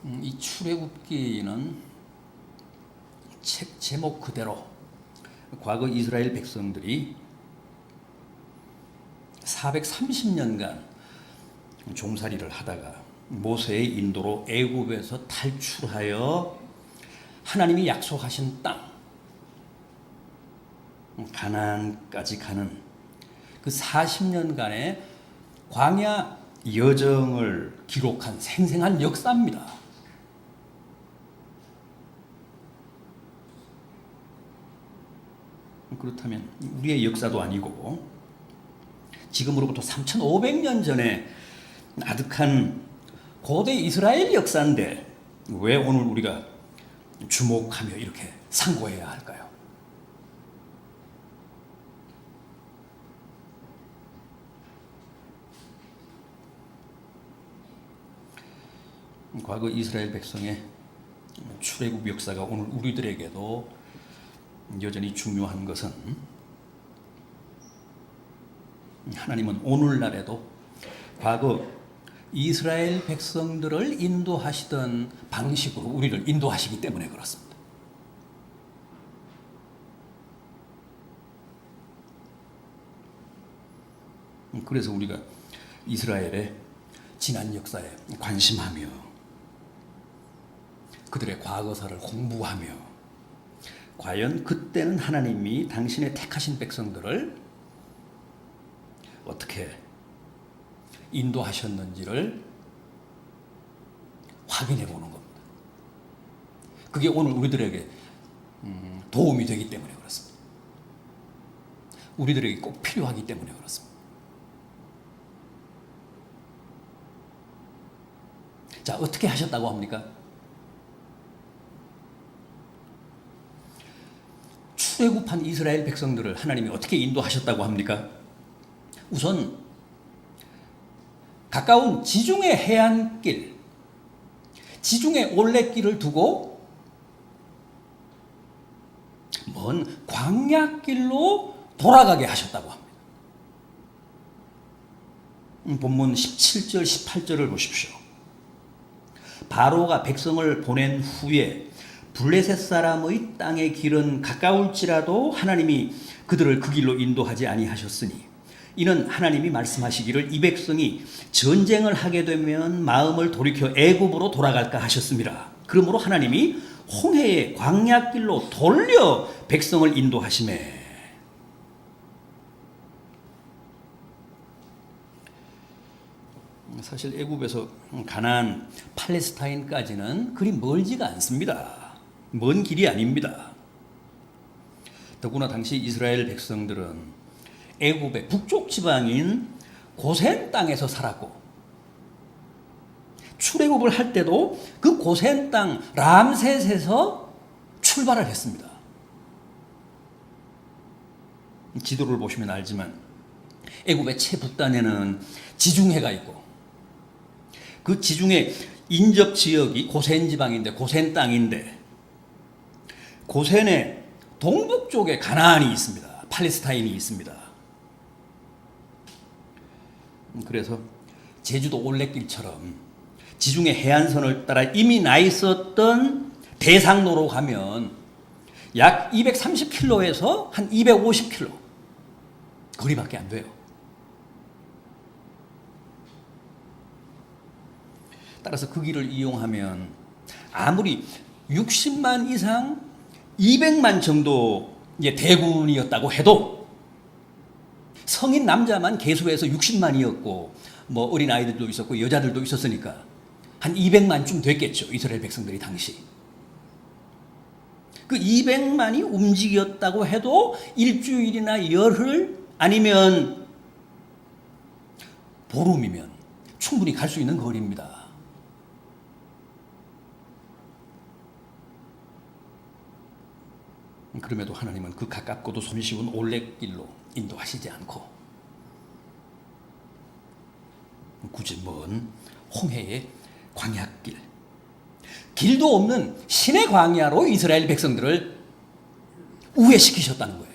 이 출애굽기는 책 제목 그대로 과거 이스라엘 백성들이 430년간 종살이를 하다가 모세의 인도로 애굽에서 탈출하여 하나님이 약속하신 땅 가나안까지 가는 그 40년간의 광야 여정을 기록한 생생한 역사입니다. 그렇다면 우리의 역사도 아니고 지금으로부터 3500년 전에 아득한 고대 이스라엘 역사인데 왜 오늘 우리가 주목하며 이렇게 상고해야 할까요? 과거 이스라엘 백성의 출애굽 역사가 오늘 우리들에게도 여전히 중요한 것은 하나님은 오늘날에도 과거 이스라엘 백성들을 인도하시던 방식으로 우리를 인도하시기 때문에 그렇습니다. 그래서 우리가 이스라엘의 지난 역사에 관심하며 그들의 과거사를 공부하며 과연 그때는 하나님이 당신의 택하신 백성들을 어떻게 인도하셨는지를 확인해 보는 겁니다. 그게 오늘 우리들에게 도움이 되기 때문에 그렇습니다. 우리들에게 꼭 필요하기 때문에 그렇습니다. 자, 어떻게 하셨다고 합니까? 출애굽한 이스라엘 백성들을 하나님이 어떻게 인도하셨다고 합니까? 우선 가까운 지중해 해안길, 지중해 올레길을 두고 먼 광야길로 돌아가게 하셨다고 합니다. 본문 17절, 18절을 보십시오. 바로가 백성을 보낸 후에 블레셋 사람의 땅의 길은 가까울지라도 하나님이 그들을 그 길로 인도하지 아니하셨으니 이는 하나님이 말씀하시기를 이 백성이 전쟁을 하게 되면 마음을 돌이켜 애굽으로 돌아갈까 하셨습니다. 그러므로 하나님이 홍해의 광야길로 돌려 백성을 인도하시매 사실 애굽에서 가나안, 팔레스타인까지는 그리 멀지가 않습니다. 먼 길이 아닙니다. 더구나 당시 이스라엘 백성들은 애굽의 북쪽 지방인 고센 땅에서 살았고 출애굽을 할 때도 그 고센 땅 람셋에서 출발을 했습니다. 지도를 보시면 알지만 애굽의 최북단에는 지중해가 있고 그 지중해 인접 지역이 고센 지방인데 고센 땅인데 고센의 동북 쪽에 가나안이 있습니다. 팔레스타인이 있습니다. 그래서 제주도 올레길처럼 지중해 해안선을 따라 이미 나 있었던 대상로로 가면 약 230km에서 한 250km 거리밖에 안 돼요. 따라서 그 길을 이용하면 아무리 60만 이상 200만 정도 대군이었다고 해도 성인 남자만 계수해서 60만이었고 뭐 어린 아이들도 있었고 여자들도 있었으니까 한 200만쯤 됐겠죠. 이스라엘 백성들이 당시. 그 200만이 움직였다고 해도 일주일이나 열흘 아니면 보름이면 충분히 갈 수 있는 거리입니다. 그럼에도 하나님은 그 가깝고도 손쉬운 올레길로 인도하시지 않고 굳이 먼 홍해의 광야길, 길도 없는 신의 광야로 이스라엘 백성들을 우회시키셨다는 거예요.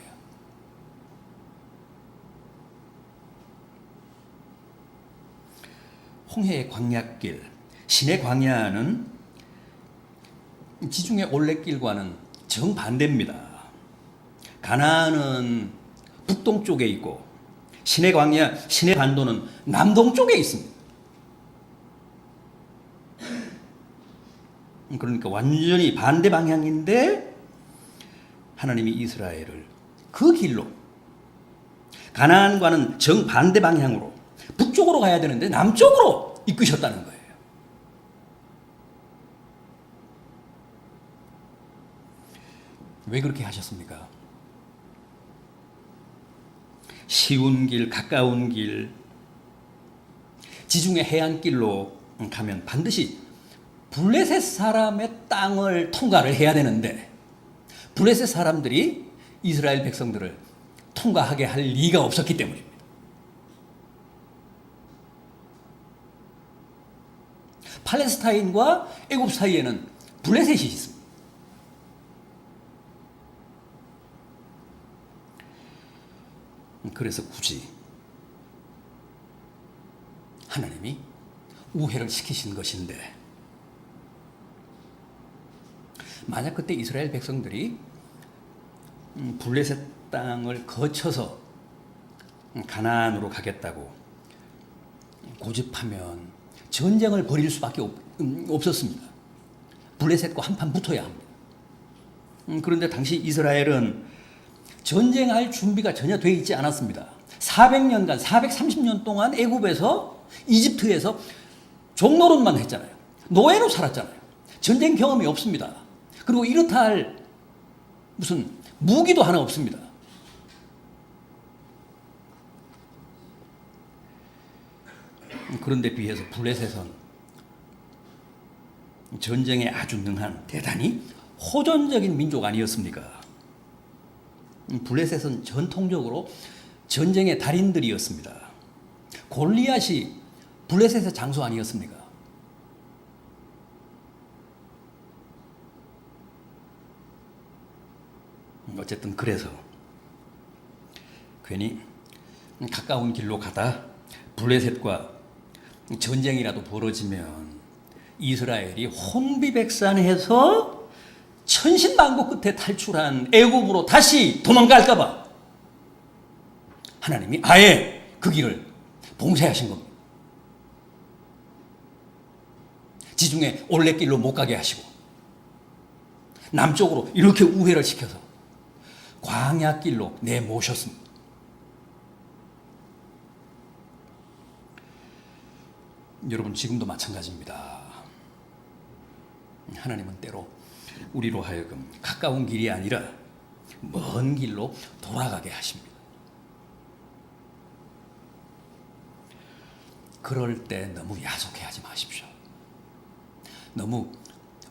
홍해의 광야길, 신의 광야는 지중해 올레길과는 정반대입니다. 가나안은 북동쪽에 있고 시내 광야, 시내 반도는 남동쪽에 있습니다. 그러니까 완전히 반대 방향인데 하나님이 이스라엘을 그 길로 가나안과는 정반대 방향으로 북쪽으로 가야 되는데 남쪽으로 이끄셨다는 거예요. 왜 그렇게 하셨습니까? 쉬운 길, 가까운 길, 지중해 해안길로 가면 반드시 블레셋 사람의 땅을 통과를 해야 되는데 블레셋 사람들이 이스라엘 백성들을 통과하게 할 리가 없었기 때문입니다. 팔레스타인과 애굽 사이에는 블레셋이 있습니다. 그래서 굳이 하나님이 우회를 시키신 것인데 만약 그때 이스라엘 백성들이 블레셋 땅을 거쳐서 가나안으로 가겠다고 고집하면 전쟁을 벌일 수밖에 없었습니다. 블레셋과 한판 붙어야 합니다. 그런데 당시 이스라엘은 전쟁할 준비가 전혀 되어 있지 않았습니다. 400년간, 430년 동안 애굽에서 이집트에서 종노릇만 했잖아요. 노예로 살았잖아요. 전쟁 경험이 없습니다. 그리고 이렇다 할 무슨 무기도 하나 없습니다. 그런데 비해서 블레셋은 전쟁에 아주 능한 대단히 호전적인 민족 아니었습니까? 블레셋은 전통적으로 전쟁의 달인들이었습니다. 골리앗이 블레셋의 장수 아니었습니까? 어쨌든 그래서 괜히 가까운 길로 가다 블레셋과 전쟁이라도 벌어지면 이스라엘이 혼비백산해서 천신만고 끝에 탈출한 애굽으로 다시 도망갈까 봐 하나님이 아예 그 길을 봉쇄하신 겁니다. 지중해 올레길로 못 가게 하시고 남쪽으로 이렇게 우회를 시켜서 광야길로 내모셨습니다. 여러분 지금도 마찬가지입니다. 하나님은 때로 우리로 하여금 가까운 길이 아니라 먼 길로 돌아가게 하십니다. 그럴 때 너무 야속해하지 마십시오. 너무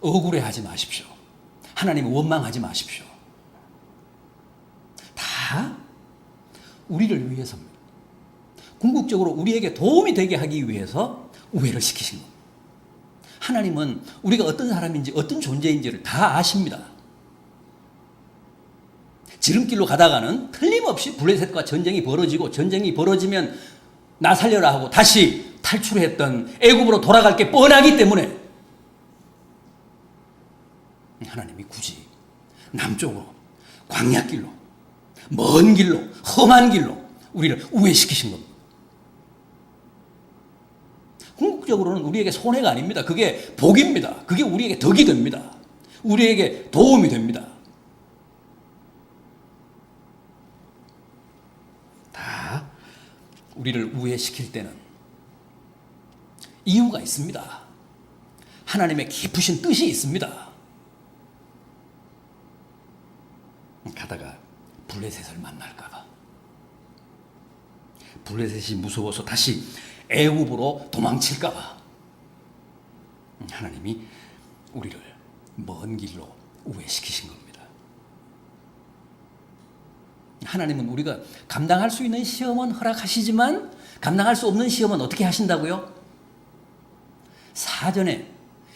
억울해하지 마십시오. 하나님 원망하지 마십시오. 다 우리를 위해서입니다. 궁극적으로 우리에게 도움이 되게 하기 위해서 우회를 시키신 겁니다. 하나님은 우리가 어떤 사람인지 어떤 존재인지를 다 아십니다. 지름길로 가다가는 틀림없이 블레셋과 전쟁이 벌어지고 전쟁이 벌어지면 나 살려라 하고 다시 탈출했던 애굽으로 돌아갈 게 뻔하기 때문에 하나님이 굳이 남쪽으로 광야길로 먼 길로 험한 길로 우리를 우회시키신 겁니다. 궁극적으로는 우리에게 손해가 아닙니다. 그게 복입니다. 그게 우리에게 덕이 됩니다. 우리에게 도움이 됩니다. 다 우리를 우회시킬 때는 이유가 있습니다. 하나님의 깊으신 뜻이 있습니다. 가다가 블레셋을 만날까 봐. 블레셋이 무서워서 다시 애굽으로 도망칠까 봐. 하나님이 우리를 먼 길로 우회시키신 겁니다. 하나님은 우리가 감당할 수 있는 시험은 허락하시지만 감당할 수 없는 시험은 어떻게 하신다고요? 사전에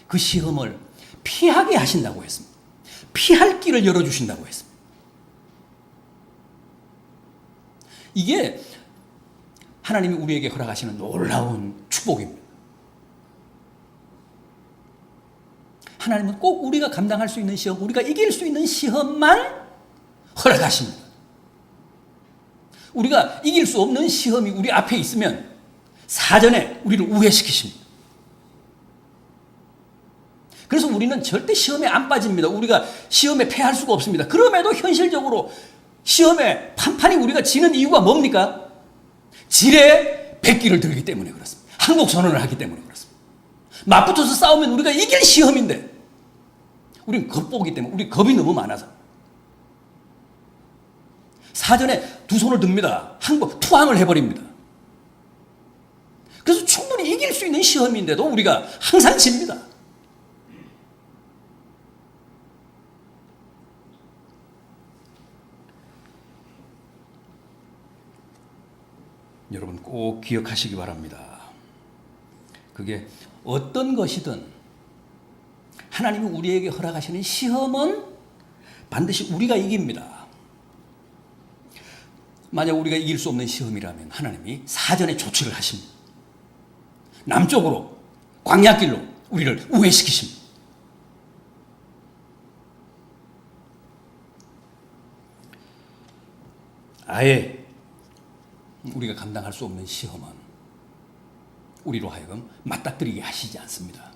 그 시험을 피하게 하신다고 했습니다. 피할 길을 열어주신다고 했습니다. 이게 하나님이 우리에게 허락하시는 놀라운 축복입니다. 하나님은 꼭 우리가 감당할 수 있는 시험, 우리가 이길 수 있는 시험만 허락하십니다. 우리가 이길 수 없는 시험이 우리 앞에 있으면 사전에 우리를 우회시키십니다. 그래서 우리는 절대 시험에 안 빠집니다. 우리가 시험에 패할 수가 없습니다. 그럼에도 현실적으로 시험에 판판이 우리가 지는 이유가 뭡니까? 지레 백기를 들기 때문에 그렇습니다. 항복 선언을 하기 때문에 그렇습니다. 맞붙어서 싸우면 우리가 이길 시험인데 우리는 겁보기 때문에, 우리 겁이 너무 많아서 사전에 두 손을 듭니다. 항복, 투항을 해버립니다. 그래서 충분히 이길 수 있는 시험인데도 우리가 항상 집니다. 여러분 꼭 기억하시기 바랍니다. 그게 어떤 것이든 하나님이 우리에게 허락하시는 시험은 반드시 우리가 이깁니다. 만약 우리가 이길 수 없는 시험이라면 하나님이 사전에 조치를 하십니다. 남쪽으로 광야길로 우리를 우회시키십니다. 아예 우리가 감당할 수 없는 시험은 우리로 하여금 맞닥뜨리게 하시지 않습니다.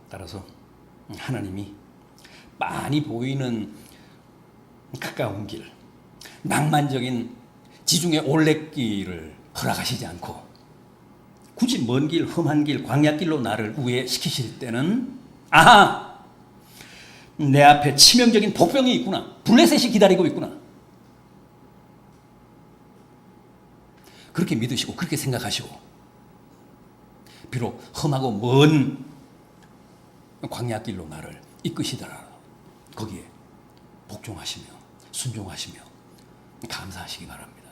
따라서 하나님이 빤히 보이는 가까운 길, 낭만적인 지중해 올레길을 허락하시지 않고 굳이 먼 길, 험한 길, 광야길로 나를 우회시키실 때는 아하! 내 앞에 치명적인 복병이 있구나. 블레셋이 기다리고 있구나. 그렇게 믿으시고 그렇게 생각하시고 비록 험하고 먼 광야길로 나를 이끄시더라도 거기에 복종하시며 순종하시며 감사하시기 바랍니다.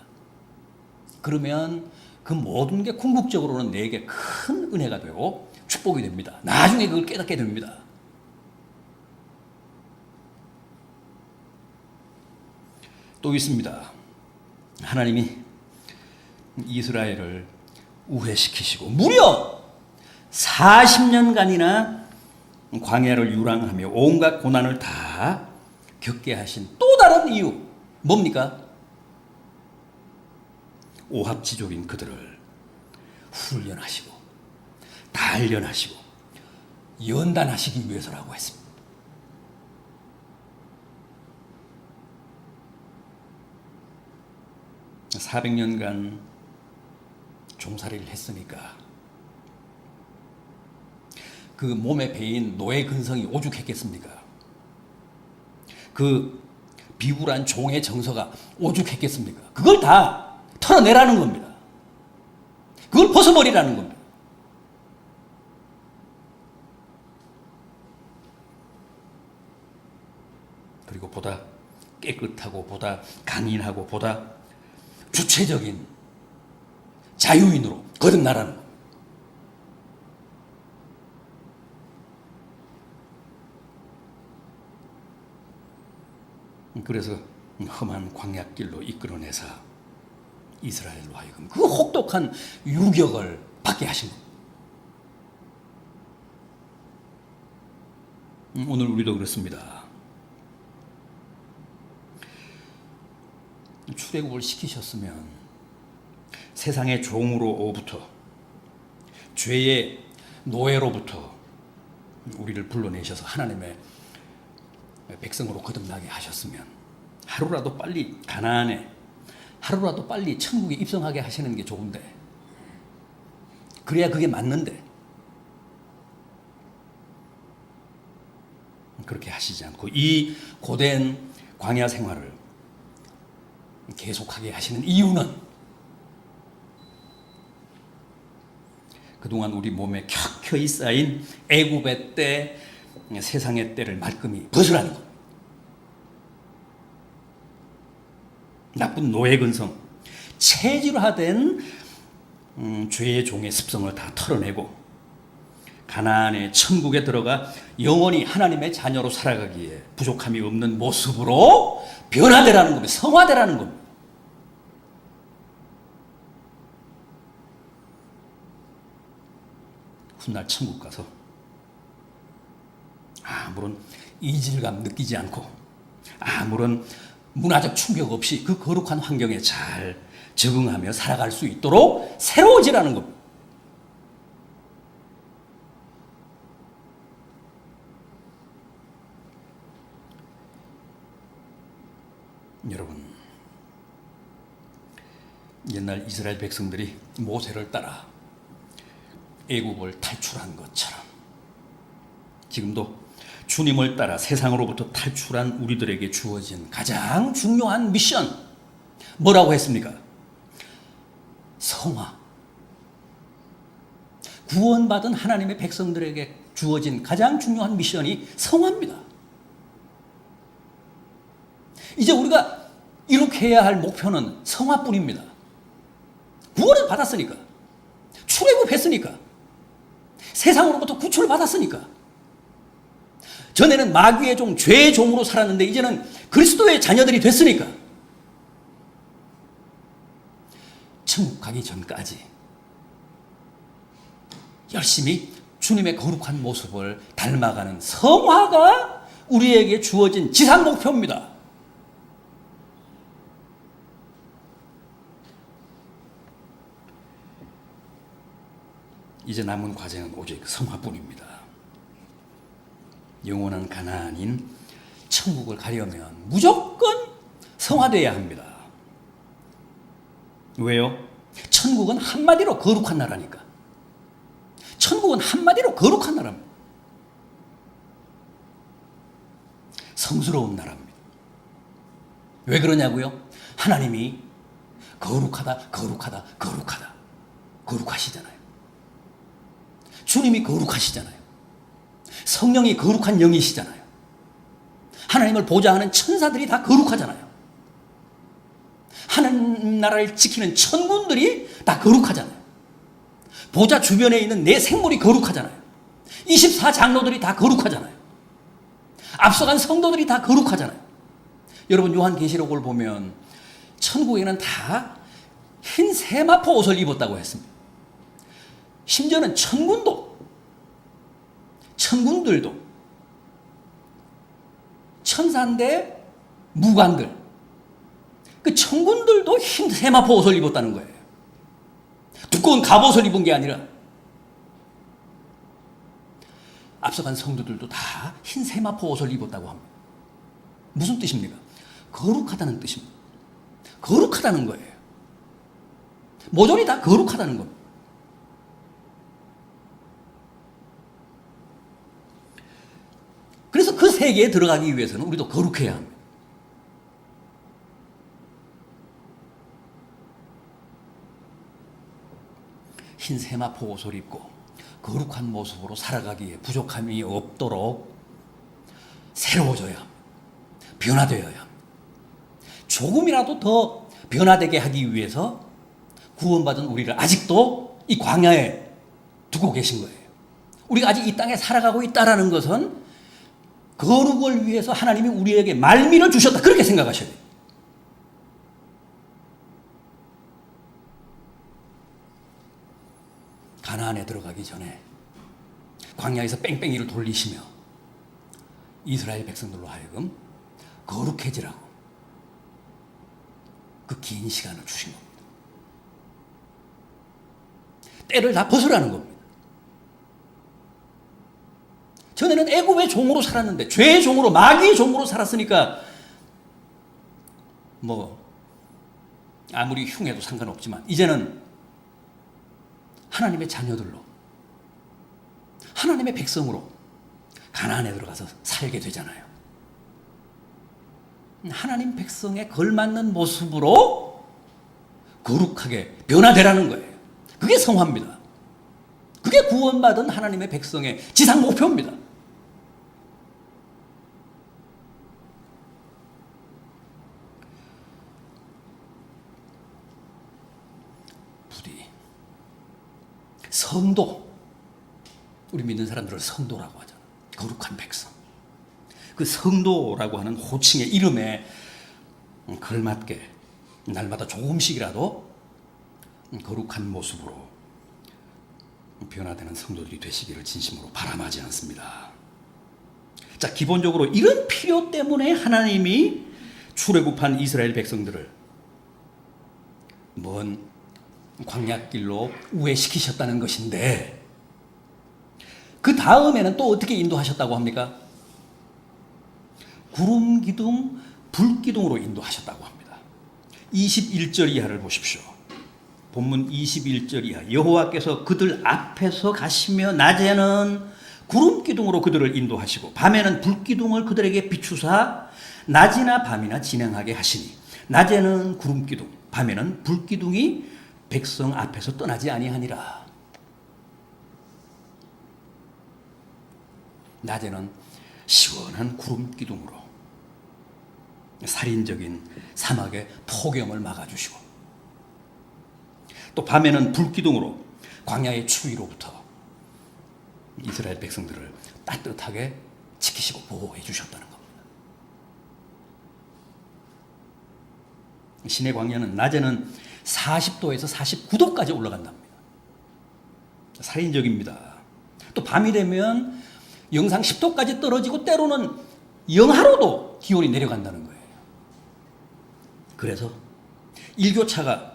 그러면 그 모든 게 궁극적으로는 내게 큰 은혜가 되고 축복이 됩니다. 나중에 그걸 깨닫게 됩니다. 또 있습니다. 하나님이 이스라엘을 우회시키시고 무려 40년간이나 광야를 유랑하며 온갖 고난을 다 겪게 하신 또 다른 이유 뭡니까? 오합지졸인 그들을 훈련하시고 단련하시고 연단하시기 위해서라고 했습니다. 400년간 종살이를 했으니까 그 몸에 배인 노예 근성이 오죽했겠습니까? 그 비굴한 종의 정서가 오죽했겠습니까? 그걸 다 털어내라는 겁니다. 그걸 벗어버리라는 겁니다. 그리고 보다 깨끗하고 보다 강인하고 보다 주체적인 자유인으로 거듭나라는 겁니다. 그래서 험한 광야길로 이끌어내서 이스라엘로 하여금 그 혹독한 유격을 받게 하신 겁니다. 오늘 우리도 그렇습니다. 출애굽을 시키셨으면 세상의 종으로부터 죄의 노예로부터 우리를 불러내셔서 하나님의 백성으로 거듭나게 하셨으면 하루라도 빨리 가나안에 하루라도 빨리 천국에 입성하게 하시는 게 좋은데 그래야 그게 맞는데 그렇게 하시지 않고 이 고된 광야 생활을 계속하게 하시는 이유는 그동안 우리 몸에 켜켜이 쌓인 애굽의 때, 세상의 때를 말끔히 벗으라는 것. 나쁜 노예 근성, 체질화된 죄의 종의 습성을 다 털어내고 가나안의 천국에 들어가 영원히 하나님의 자녀로 살아가기에 부족함이 없는 모습으로 변화되라는 겁니다. 성화되라는 겁니다. 훗날 천국 가서 아무런 이질감 느끼지 않고 아무런 문화적 충격 없이 그 거룩한 환경에 잘 적응하며 살아갈 수 있도록 새로워지라는 겁니다. 여러분, 옛날 이스라엘 백성들이 모세를 따라 애국을 탈출한 것처럼 지금도 주님을 따라 세상으로부터 탈출한 우리들에게 주어진 가장 중요한 미션, 뭐라고 했습니까? 성화. 구원받은 하나님의 백성들에게 주어진 가장 중요한 미션이 성화입니다. 이제 우리가 이룩해야 할 목표는 성화뿐입니다. 구원을 받았으니까, 출애굽했으니까, 세상으로부터 구출을 받았으니까. 전에는 마귀의 종, 죄의 종으로 살았는데 이제는 그리스도의 자녀들이 됐으니까 천국 가기 전까지 열심히 주님의 거룩한 모습을 닮아가는 성화가 우리에게 주어진 지상 목표입니다. 이제 남은 과제는 오직 성화뿐입니다. 영원한 가나안인 천국을 가려면 무조건 성화되어야 합니다. 왜요? 천국은 한마디로 거룩한 나라니까. 천국은 한마디로 거룩한 나라입니다. 성스러운 나라입니다. 왜 그러냐고요? 하나님이 거룩하다, 거룩하다, 거룩하다. 거룩하시잖아요. 주님이 거룩하시잖아요. 성령이 거룩한 영이시잖아요. 하나님을 보좌하는 천사들이 다 거룩하잖아요. 하나님 나라를 지키는 천군들이 다 거룩하잖아요. 보좌 주변에 있는 내 생물이 거룩하잖아요. 24장로들이 다 거룩하잖아요. 앞서간 성도들이 다 거룩하잖아요. 여러분, 요한계시록을 보면 천국에는 다 흰 세마포 옷을 입었다고 했습니다. 심지어는 천군들도 천사인데 무관들, 그 천군들도 흰 세마포 옷을 입었다는 거예요. 두꺼운 갑옷을 입은 게 아니라. 앞서간 성도들도 다 흰 세마포 옷을 입었다고 합니다. 무슨 뜻입니까? 거룩하다는 뜻입니다. 거룩하다는 거예요. 모조리 다 거룩하다는 겁니다. 그래서 그 세계에 들어가기 위해서는 우리도 거룩해야 합니다. 흰 세마포 옷을 입고 거룩한 모습으로 살아가기에 부족함이 없도록 새로워져야 합니다. 변화되어야 합니다. 조금이라도 더 변화되게 하기 위해서 구원받은 우리를 아직도 이 광야에 두고 계신 거예요. 우리가 아직 이 땅에 살아가고 있다는 것은 거룩을 위해서 하나님이 우리에게 말미를 주셨다, 그렇게 생각하셔야 돼요. 가나안에 들어가기 전에 광야에서 뺑뺑이를 돌리시며 이스라엘 백성들로 하여금 거룩해지라고 그 긴 시간을 주신 겁니다. 때를 다 벗으라는 겁니다. 전에는 애굽의 종으로 살았는데, 죄의 종으로, 마귀의 종으로 살았으니까 아무리 흉해도 상관없지만 이제는 하나님의 자녀들로, 하나님의 백성으로 가나안에 들어가서 살게 되잖아요. 하나님 백성에 걸맞는 모습으로 거룩하게 변화되라는 거예요. 그게 성화입니다. 그게 구원받은 하나님의 백성의 지상 목표입니다. 부디 성도, 우리 믿는 사람들을 성도라고 하잖아요. 거룩한 백성. 그 성도라고 하는 호칭의 이름에 걸맞게 날마다 조금씩이라도 거룩한 모습으로 변화되는 성도들이 되시기를 진심으로 바람하지 않습니다. 자, 기본적으로 이런 필요 때문에 하나님이 출애굽한 이스라엘 백성들을 먼 광야길로 우회시키셨다는 것인데, 그 다음에는 또 어떻게 인도하셨다고 합니까? 구름 기둥, 불 기둥으로 인도하셨다고 합니다. 21절 이하를 보십시오. 본문 21절 이하. 여호와께서 그들 앞에서 가시며 낮에는 구름 기둥으로 그들을 인도하시고 밤에는 불 기둥을 그들에게 비추사 낮이나 밤이나 진행하게 하시니 낮에는 구름 기둥, 밤에는 불 기둥이 백성 앞에서 떠나지 아니하니라. 낮에는 시원한 구름 기둥으로 살인적인 사막의 폭염을 막아주시고, 또 밤에는 불 기둥으로 광야의 추위로부터 이스라엘 백성들을 따뜻하게 지키시고 보호해 주셨다는 겁니다. 신의 광야는 낮에는 40도에서 49도까지 올라간답니다. 살인적입니다. 또 밤이 되면 영상 10도까지 떨어지고 때로는 영하로도 기온이 내려간다는 거예요. 그래서 일교차가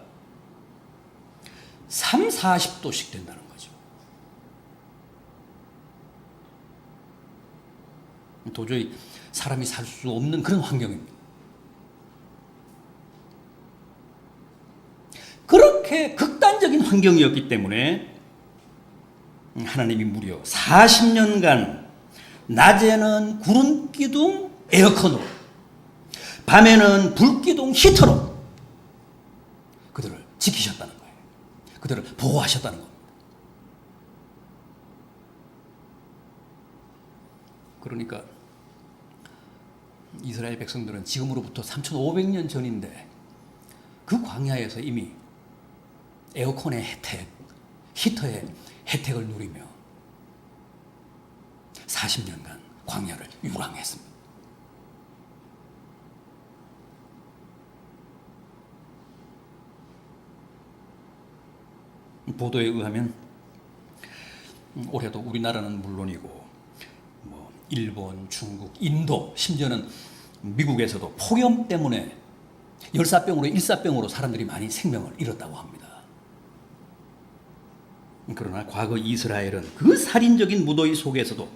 40도씩 된다는 거죠. 도저히 사람이 살 수 없는 그런 환경입니다. 그렇게 극단적인 환경이었기 때문에 하나님이 무려 40년간 낮에는 구름 기둥 에어컨으로, 밤에는 불 기둥 히터로 그들을 지키셨다는 거예요. 그들을 보호하셨다는 겁니다. 그러니까 이스라엘 백성들은 지금으로부터 3,500년 전인데 그 광야에서 이미 에어컨의 혜택, 히터의 혜택을 누리며 40년간 광야를 유랑했습니다. 보도에 의하면 올해도 우리나라는 물론이고 일본, 중국, 인도, 심지어는 미국에서도 폭염 때문에 열사병으로 일사병으로 사람들이 많이 생명을 잃었다고 합니다. 그러나 과거 이스라엘은 그 살인적인 무더위 속에서도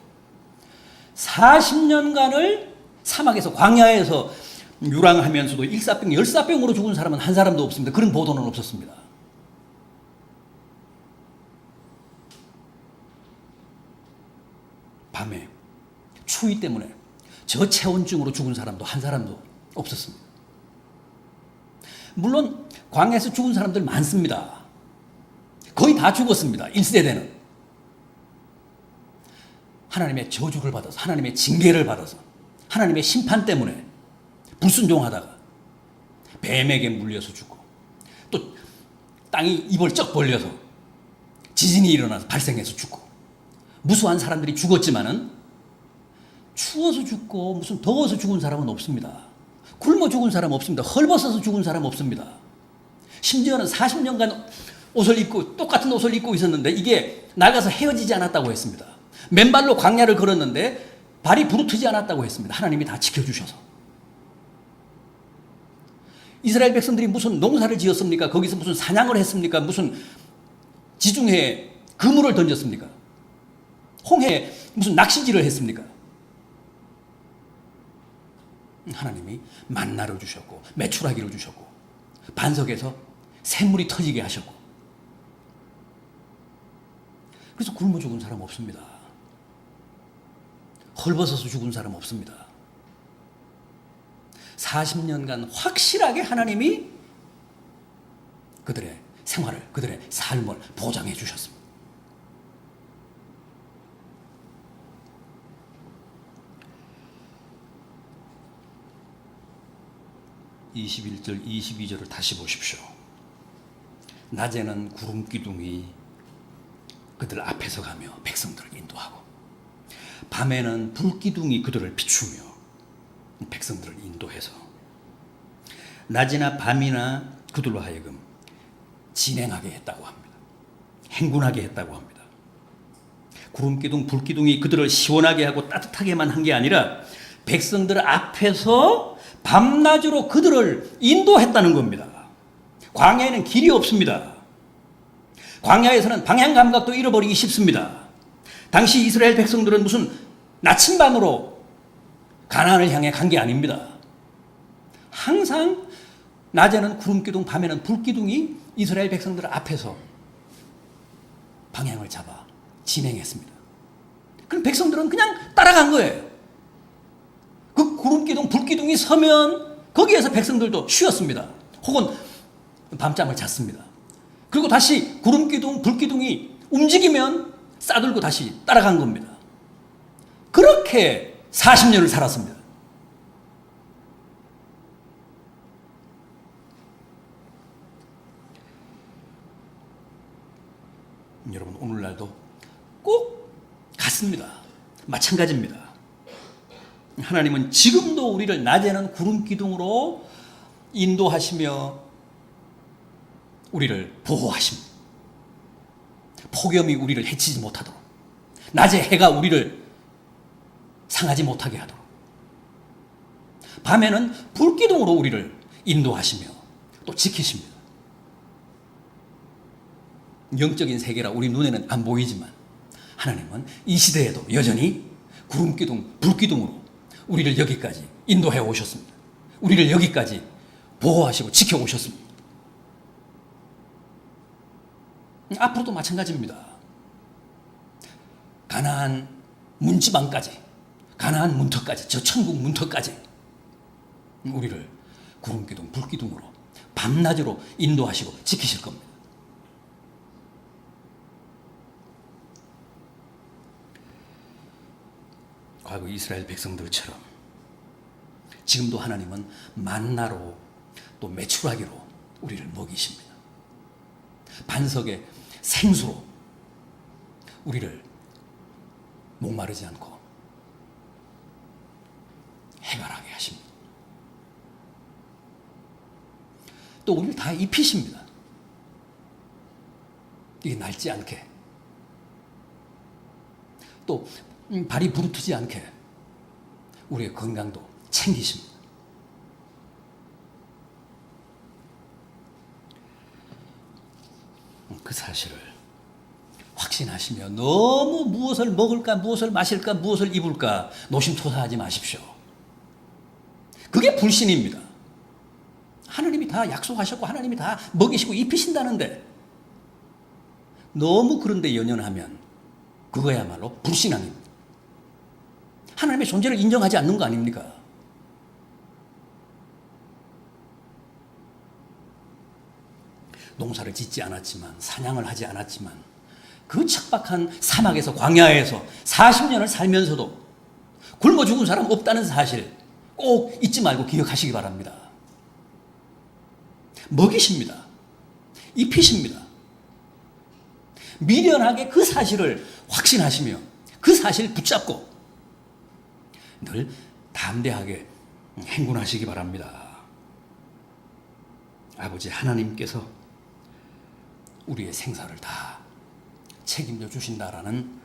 40년간을 사막에서, 광야에서 유랑하면서도 일사병, 열사병으로 죽은 사람은 한 사람도 없습니다. 그런 보도는 없었습니다. 밤에 추위 때문에 저체온증으로 죽은 사람도 한 사람도 없었습니다. 물론 광야에서 죽은 사람들 많습니다. 거의 다 죽었습니다. 1세대는. 하나님의 저주를 받아서, 하나님의 징계를 받아서, 하나님의 심판 때문에 불순종하다가 뱀에게 물려서 죽고, 또 땅이 입을 쩍 벌려서 지진이 일어나서 발생해서 죽고, 무수한 사람들이 죽었지만은 추워서 죽고 무슨 더워서 죽은 사람은 없습니다. 굶어 죽은 사람 없습니다. 헐벗어서 죽은 사람 없습니다. 심지어는 40년간 옷을 입고, 똑같은 옷을 입고 있었는데 이게 낡아서 헤어지지 않았다고 했습니다. 맨발로 광야를 걸었는데 발이 부르트지 않았다고 했습니다. 하나님이 다 지켜주셔서. 이스라엘 백성들이 무슨 농사를 지었습니까? 거기서 무슨 사냥을 했습니까? 무슨 지중해에 그물을 던졌습니까? 홍해에 무슨 낚시질을 했습니까? 하나님이 만나를 주셨고 메추라기를 주셨고 반석에서 샘물이 터지게 하셨고, 그래서 굶어 죽은 사람 없습니다. 헐벗어서 죽은 사람 없습니다. 40년간 확실하게 하나님이 그들의 생활을, 그들의 삶을 보장해 주셨습니다. (21절) (22절을) 다시 보십시오. 낮에는 구름 기둥이 그들 앞에서 가며 백성들을 인도하고, 밤에는 불 기둥이 그들을 비추며 백성들을 인도해서 낮이나 밤이나 그들로 하여금 진행하게 했다고 합니다. 행군하게 했다고 합니다. 구름기둥, 불기둥이 그들을 시원하게 하고 따뜻하게만 한 게 아니라 백성들 앞에서 밤낮으로 그들을 인도했다는 겁니다. 광야에는 길이 없습니다. 광야에서는 방향 감각도 잃어버리기 쉽습니다. 당시 이스라엘 백성들은 무슨 나침반으로 가나안을 향해 간 게 아닙니다. 항상 낮에는 구름기둥, 밤에는 불기둥이 이스라엘 백성들 앞에서 방향을 잡아 진행했습니다. 그럼 백성들은 그냥 따라간 거예요. 그 구름기둥, 불기둥이 서면 거기에서 백성들도 쉬었습니다. 혹은 밤잠을 잤습니다. 그리고 다시 구름기둥, 불기둥이 움직이면 싸들고 다시 따라간 겁니다. 그렇게 40년을 살았습니다. 여러분, 오늘날도 꼭 같습니다. 마찬가지입니다. 하나님은 지금도 우리를 낮에는 구름기둥으로 인도하시며 우리를 보호하십니다. 폭염이 우리를 해치지 못하도록, 낮에 해가 우리를 상하지 못하게 하도록, 밤에는 불기둥으로 우리를 인도하시며 또 지키십니다. 영적인 세계라 우리 눈에는 안 보이지만 하나님은 이 시대에도 여전히 구름기둥, 불기둥으로 우리를 여기까지 인도해 오셨습니다. 우리를 여기까지 보호하시고 지켜오셨습니다. 앞으로도 마찬가지입니다. 가나안 문지방까지, 가나안 문턱까지, 저 천국 문턱까지 우리를 구름기둥, 불기둥으로 밤낮으로 인도하시고 지키실 겁니다. 과거 이스라엘 백성들처럼 지금도 하나님은 만나로 또 메추라기로 우리를 먹이십니다. 반석의 생수로 우리를 목마르지 않고 해갈하게 하십니다. 또 우리를 다 입히십니다. 이게 낡지 않게, 또 발이 부르트지 않게 우리의 건강도 챙기십니다. 그 사실을 확신하시며 너무 무엇을 먹을까, 무엇을 마실까, 무엇을 입을까 노심초사하지 마십시오. 그게 불신입니다. 하나님이 다 약속하셨고 하나님이 다 먹이시고 입히신다는데 너무 그런데 연연하면 그거야말로 불신앙입니다. 하나님의 존재를 인정하지 않는 거 아닙니까? 농사를 짓지 않았지만, 사냥을 하지 않았지만, 그 척박한 사막에서, 광야에서 40년을 살면서도 굶어 죽은 사람 없다는 사실 꼭 잊지 말고 기억하시기 바랍니다. 먹이십니다. 입히십니다. 미련하게 그 사실을 확신하시며 그 사실을 붙잡고 늘 담대하게 행군하시기 바랍니다. 아버지 하나님께서 우리의 생사를 다 책임져 주신다라는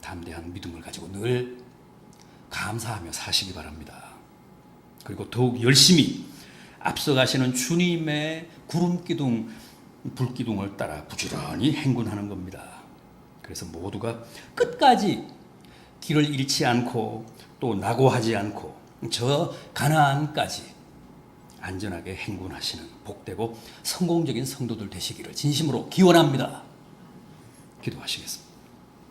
담대한 믿음을 가지고 늘 감사하며 사시기 바랍니다. 그리고 더욱 열심히 앞서가시는 주님의 구름기둥, 불기둥을 따라 부지런히 행군하는 겁니다. 그래서 모두가 끝까지 길을 잃지 않고 또 낙오하지 않고 저 가나안까지 안전하게 행군하시는 복되고 성공적인 성도들 되시기를 진심으로 기원합니다. 기도하시겠습니다.